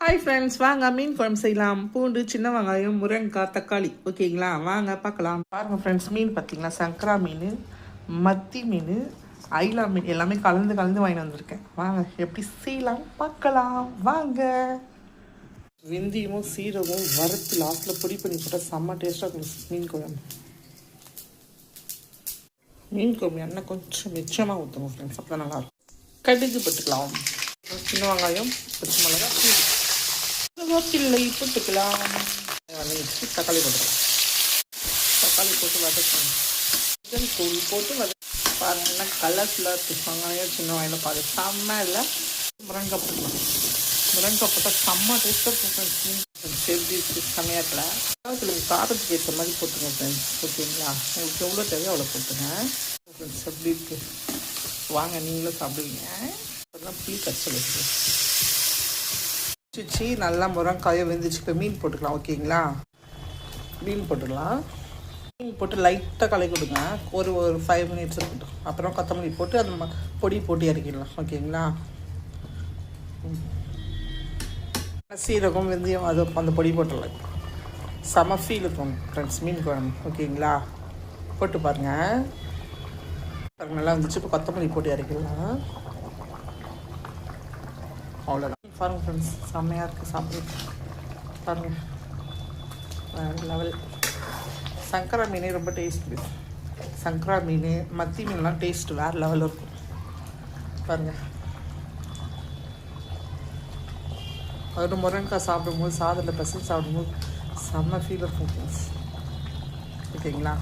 Hi friends, வாங்க மீன் குழம்பு செய்யலாம். பூண்டு, சின்ன வெங்காயம், முருங்கைக்காய், தக்காளி. ஓகேங்களா, வாங்க பார்க்கலாம். பாருங்கள் ஃப்ரெண்ட்ஸ், மீன் பார்த்தீங்கன்னா சங்கரா மீன், மத்தி மீன், ஐலா மீன் எல்லாமே கலந்து வாங்கி வந்திருக்கேன். வாங்க எப்படி செய்யலாம் பார்க்கலாம் வாங்க. வெந்தயமும் சீரகமும் வறுத்து லாஸ்ட்டில் பொடி பண்ணி போட்டால் செம்ம டேஸ்ட்டாக இருக்கும் மீன் குழம்பு. மீன் குழம்பு எண்ணெய் கொஞ்சம் மிச்சமாக ஊற்றணும் ஃப்ரெண்ட்ஸ், அப்போ தான் நல்லாயிருக்கும். கடுகு போட்டுக்கலாம், சின்ன வெங்காயம், பச்சை மிளகா, கருவேப்பிலை போட்டுக்கலாம். வச்சு தக்காளி போட்டுக்கலாம். தக்காளி போட்டு வதக்கணும். சிக்கன் தூள் போட்டு பாருங்கன்னா கலர்ஃபுல்லாக இருக்குது. வெங்காயம் சின்ன வெங்காயம் பாரு செம்ம. இல்லை முருங்கைக்காய் போட்டுக்கலாம். முருங்கைக்காய் போட்டால் செம்ம டேஸ்ட்டாக இருக்கும். எப்படி இருக்குது செம்மையாக இருக்கல. உங்களுக்கு காரத்துக்கு ஏற்ற மாதிரி போட்டுங்க ஃப்ரெண்ட்ஸ். ஓகேங்களா, உங்களுக்கு எவ்வளோ தேவையோ அவ்வளோ போட்டுங்க ஃப்ரெண்ட்ஸ். எப்படி இருக்குது வாங்க நீங்களும் சாப்பிடுவீங்க. அதெல்லாம் புளி கரைச்சி வச்சுருக்கேன். நல்லா முருங்காயை வெந்துச்சு. இப்போ மீன் போட்டுக்கலாம். ஓகேங்களா, மீன் போட்டுக்கலாம். மீன் போட்டு லைட்டாக கலக்கி கொடுங்க. ஒரு 5 மினிட்ஸ் இருக்கட்டும். அப்புறம் கொத்தமல்லி போட்டு அந்த பொடி போட்டு இறக்கிடலாம். ஓகேங்களா, சீரகம் வெந்தயம் அது அந்த பொடி போட்டுடலாம். செம ஃபீல் இருக்கும் ஃப்ரெண்ட்ஸ் மீன் குழம்பு. ஓகேங்களா, போட்டு பாருங்கள். நல்லா வந்துச்சு. இப்போ கொத்தமல்லி போட்டு இறக்கிடலாம். அவ்வளோதான். பாருங்கள் ஃப்ரெண்ட்ஸ், செம்மையாக இருக்குது சாப்பிட்றது. பாருங்கள் வேறு லெவல். சங்கரா மீன் ரொம்ப டேஸ்ட்டு. சங்கரா மீன், மத்தி மீன்லாம் டேஸ்ட் வேறு லெவலில் இருக்கும். பாருங்கள், ஒரு முருங்கைக்காய் சாப்பிடும்போது சாதத்தில் பசங்க சாப்பிடும்போது செம்ம ஃபீல் இருக்கும் ஃப்ரெண்ட்ஸ். ஓகேங்களா.